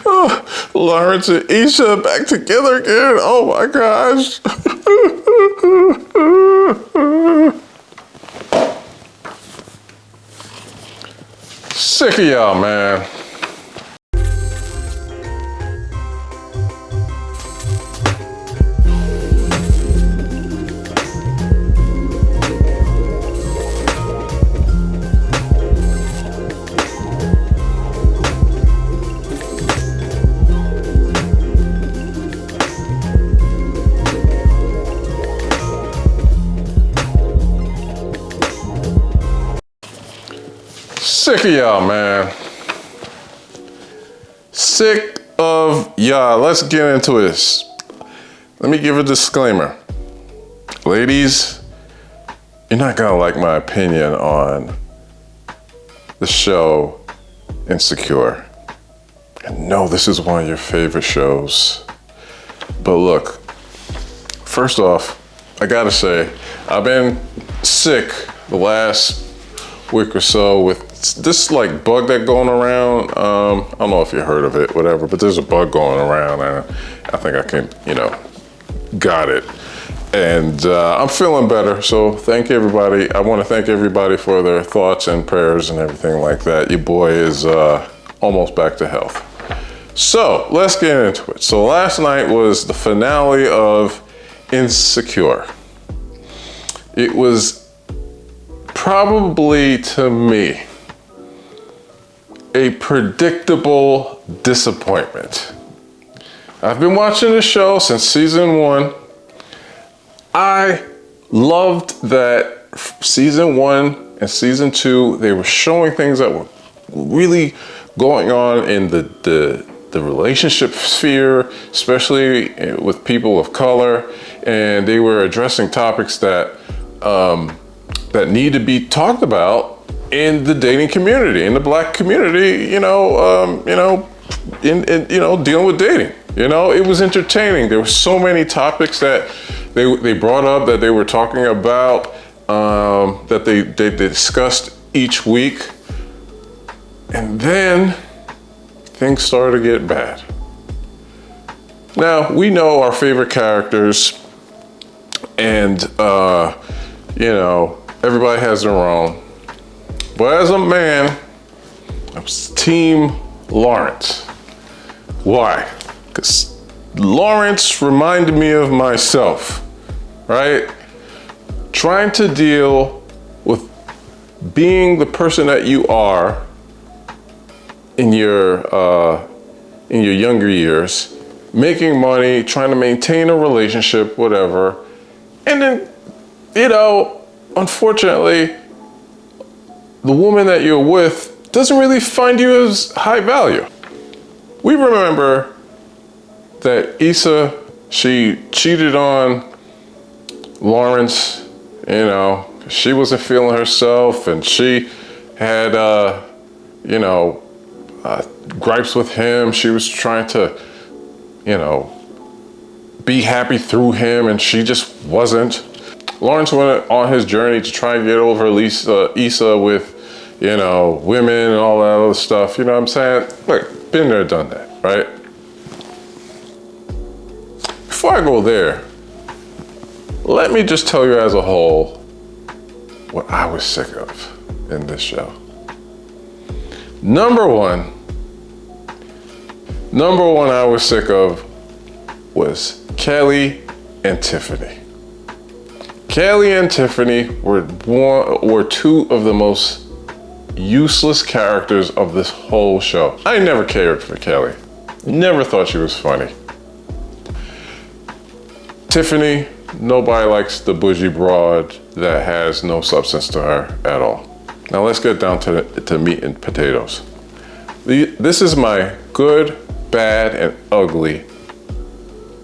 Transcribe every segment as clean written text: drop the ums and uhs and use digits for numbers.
Oh, Lawrence and Isha back together again. Oh my gosh. Sick of y'all, man. Sick of y'all, man. Sick of y'all. Let's get into this. Let me give a disclaimer. Ladies, you're not gonna like my opinion on the show Insecure. I know this is one of your favorite shows. But look, first off, I gotta say, I've been sick the last week or so with this like bug that going around. I don't know if you heard of it, whatever, but there's a bug going around and I think I can, got it. And I'm feeling better, so thank everybody. I want to thank everybody for their thoughts and prayers and everything like that. Your boy is almost back to health. So let's get into it. So last night was the finale of Insecure. It was probably, to me, a predictable disappointment. I've been watching the show since season 1. I loved that season 1 and season 2, they were showing things that were really going on in the relationship sphere, especially with people of color, and they were addressing topics that that need to be talked about in the dating community, in the Black community, dealing with dating. It was entertaining. There were so many topics that they brought up, that they were talking about, that they discussed each week. And then things started to get bad. Now, we know our favorite characters, and everybody has their own. But as a man, I was Team Lawrence. Why? Because Lawrence reminded me of myself, right? Trying to deal with being the person that you are in your younger years, making money, trying to maintain a relationship, whatever. And then, unfortunately, the woman that you're with doesn't really find you as high value. We remember that Issa, she cheated on Lawrence, she wasn't feeling herself, and she had, gripes with him. She was trying to, be happy through him, and she just wasn't. Lawrence went on his journey to try and get over Issa with, women and all that other stuff. You know what I'm saying? Look, been there, done that, right? Before I go there, let me just tell you as a whole what I was sick of in this show. Number one I was sick of was Kelly and Tiffany. Kelly and Tiffany were two of the most useless characters of this whole show. I never cared for Kelly. Never thought she was funny. Tiffany, nobody likes the bougie broad that has no substance to her at all. Now let's get down to meat and potatoes. This is my good, bad, and ugly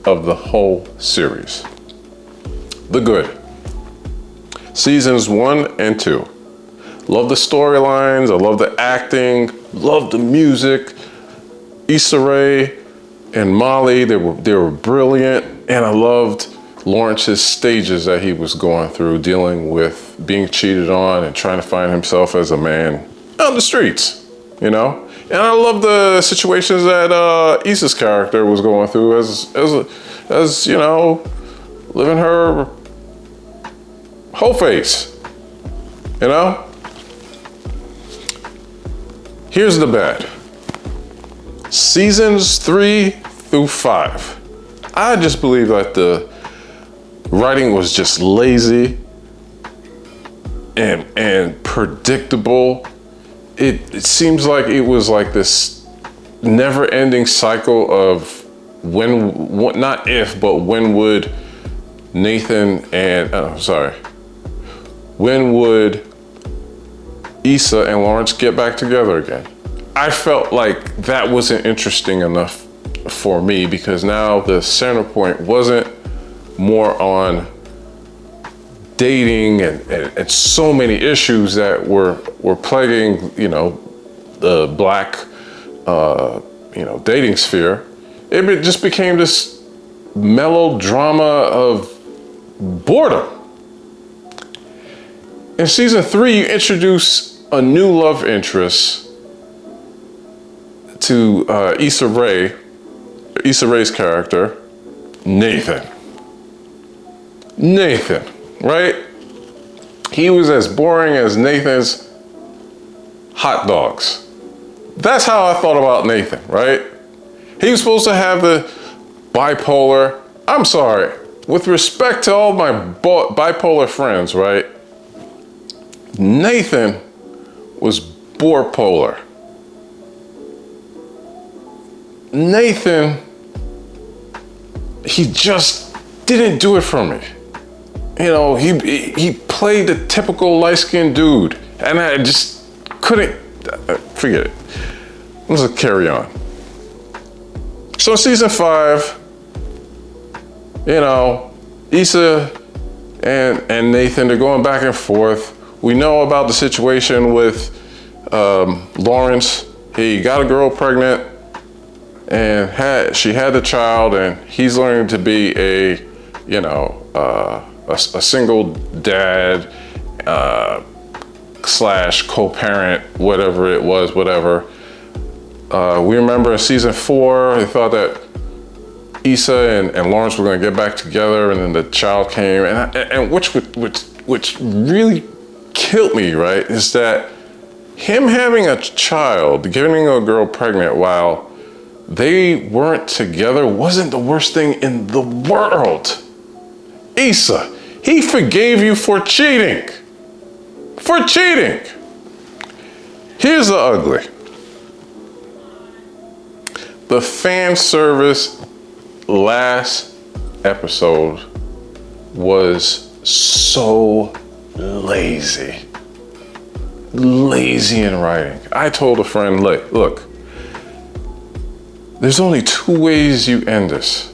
of the whole series. The good. Seasons 1 and 2. Love the storylines, I love the acting, love the music. Issa Rae and Molly, they were brilliant, and I loved Lawrence's stages that he was going through, dealing with being cheated on and trying to find himself as a man on the streets. you know? And I love the situations that Issa's character was going through as you know, living her whole face, you know? Here's the bad. Seasons 3 through 5. I just believe that the writing was just lazy and predictable. It seems like it was like this never-ending cycle of not if, but when would Nathan and, when would Issa and Lawrence get back together again? I felt like that wasn't interesting enough for me, because now the center point wasn't more on dating and so many issues that were plaguing, you know, the Black, you know, dating sphere. It just became this melodrama of boredom. In season 3, you introduce a new love interest to Issa Rae's character, Nathan. Nathan, right? He was as boring as Nathan's hot dogs. That's how I thought about Nathan, right? He was supposed to have the bipolar. I'm sorry, with respect to all my bipolar friends, right? Nathan was bipolar. Nathan, he just didn't do it for me. You know, he played the typical light-skinned dude, and I just couldn't, forget it. Let's carry on. So season 5, you know, Issa and Nathan, they're going back and forth. We know about the situation with Lawrence. He got a girl pregnant, and she had the child, and he's learning to be a, you know, a single dad / co-parent, whatever it was, whatever. We remember in season 4, they thought that Issa and Lawrence were going to get back together, and then the child came, and which really killed me, right, is that him having a child, getting a girl pregnant while they weren't together, wasn't the worst thing in the world. Issa, he forgave you for cheating. For cheating. Here's the ugly. The fan service last episode was so lazy. Lazy in writing. I told a friend, look, there's only 2 ways you end this.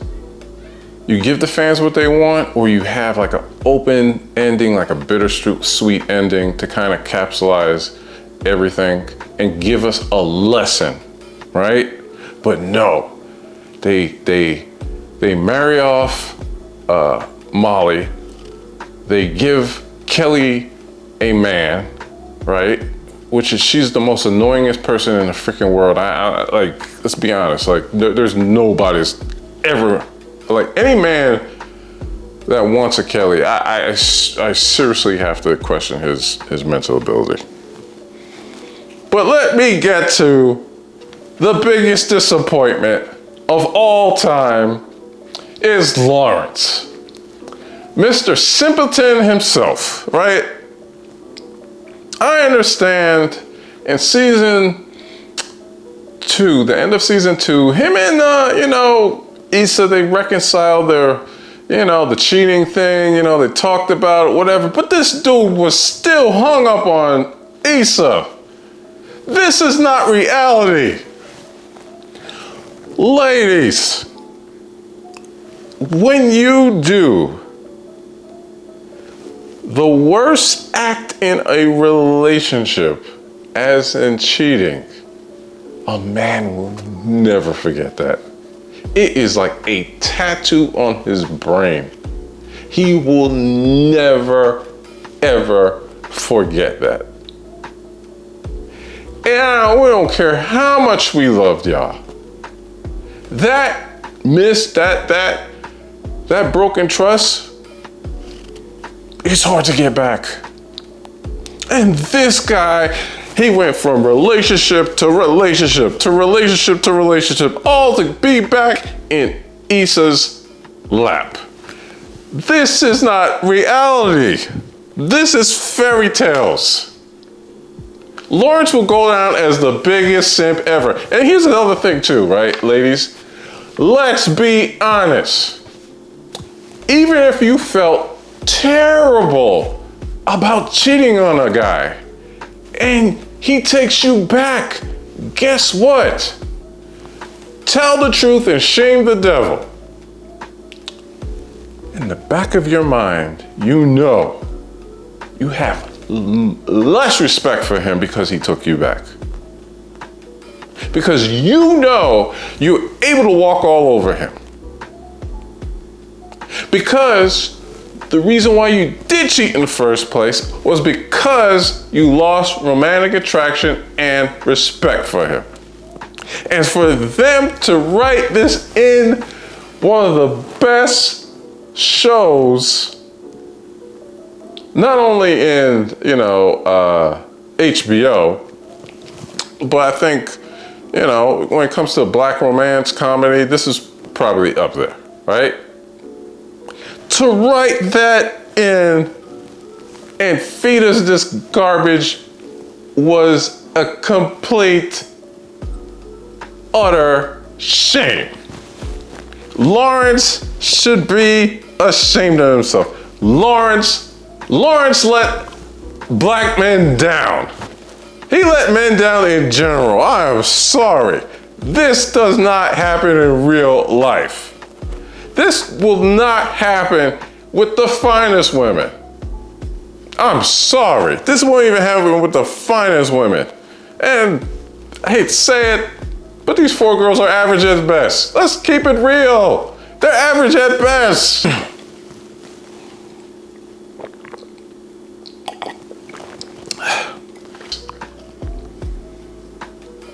You give the fans what they want, or you have like an open ending, like a bittersweet ending to kind of capsulize everything and give us a lesson, right? But no, they marry off Molly. They give Kelly a man, right? She's the most annoyingest person in the freaking world. I like, let's be honest, like there's nobody's ever, like any man that wants a Kelly, I seriously have to question his mental ability. But let me get to the biggest disappointment of all time is Lawrence. Mr. Simpleton himself, right? I understand in season 2, the end of season 2, him and, you know, Issa, they reconciled their, you know, the cheating thing, you know, they talked about it, whatever, but this dude was still hung up on Issa. This is not reality. Ladies, when you do the worst act in a relationship, as in cheating, a man will never forget that. It is like a tattoo on his brain. He will never, ever forget that. And we don't care how much we loved y'all. That broken trust, it's hard to get back. And this guy, he went from relationship to relationship to relationship to relationship, all to be back in Issa's lap. This is not reality. This is fairy tales. Lawrence will go down as the biggest simp ever. And here's another thing too, right, ladies? Let's be honest. Even if you felt terrible about cheating on a guy and he takes you back, guess what? Tell the truth and shame the devil. In the back of your mind, you know you have less respect for him because he took you back. Because you know you're able to walk all over him. Because the reason why you did cheat in the first place was because you lost romantic attraction and respect for him. And for them to write this in one of the best shows, not only in, HBO, but I think, when it comes to black romance comedy, this is probably up there, right? To write that in and feed us this garbage was a complete, utter shame. Lawrence should be ashamed of himself. Lawrence let black men down. He let men down in general. I am sorry. This does not happen in real life. This will not happen with the finest women. I'm sorry. This won't even happen with the finest women. And I hate to say it, but these 4 girls are average at best. Let's keep it real. They're average at best.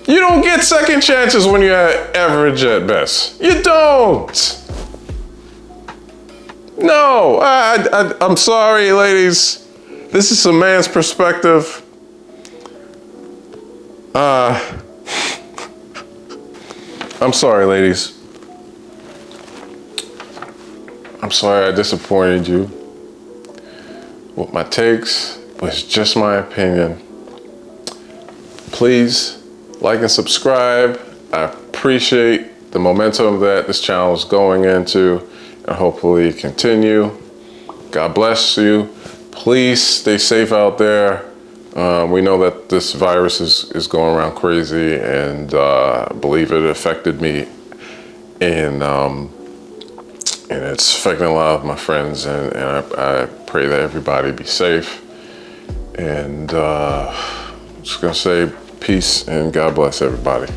You don't get second chances when you're average at best. You don't. No, I'm sorry, ladies. This is a man's perspective. I'm sorry, ladies. I'm sorry I disappointed you with my takes, but it's just my opinion. Please like and subscribe. I appreciate the momentum that this channel is going into, and hopefully continue. God bless you. Please stay safe out there. We know that this virus is going around crazy, and I believe it affected me, and it's affecting a lot of my friends, and I pray that everybody be safe. And I'm just gonna say peace and God bless everybody.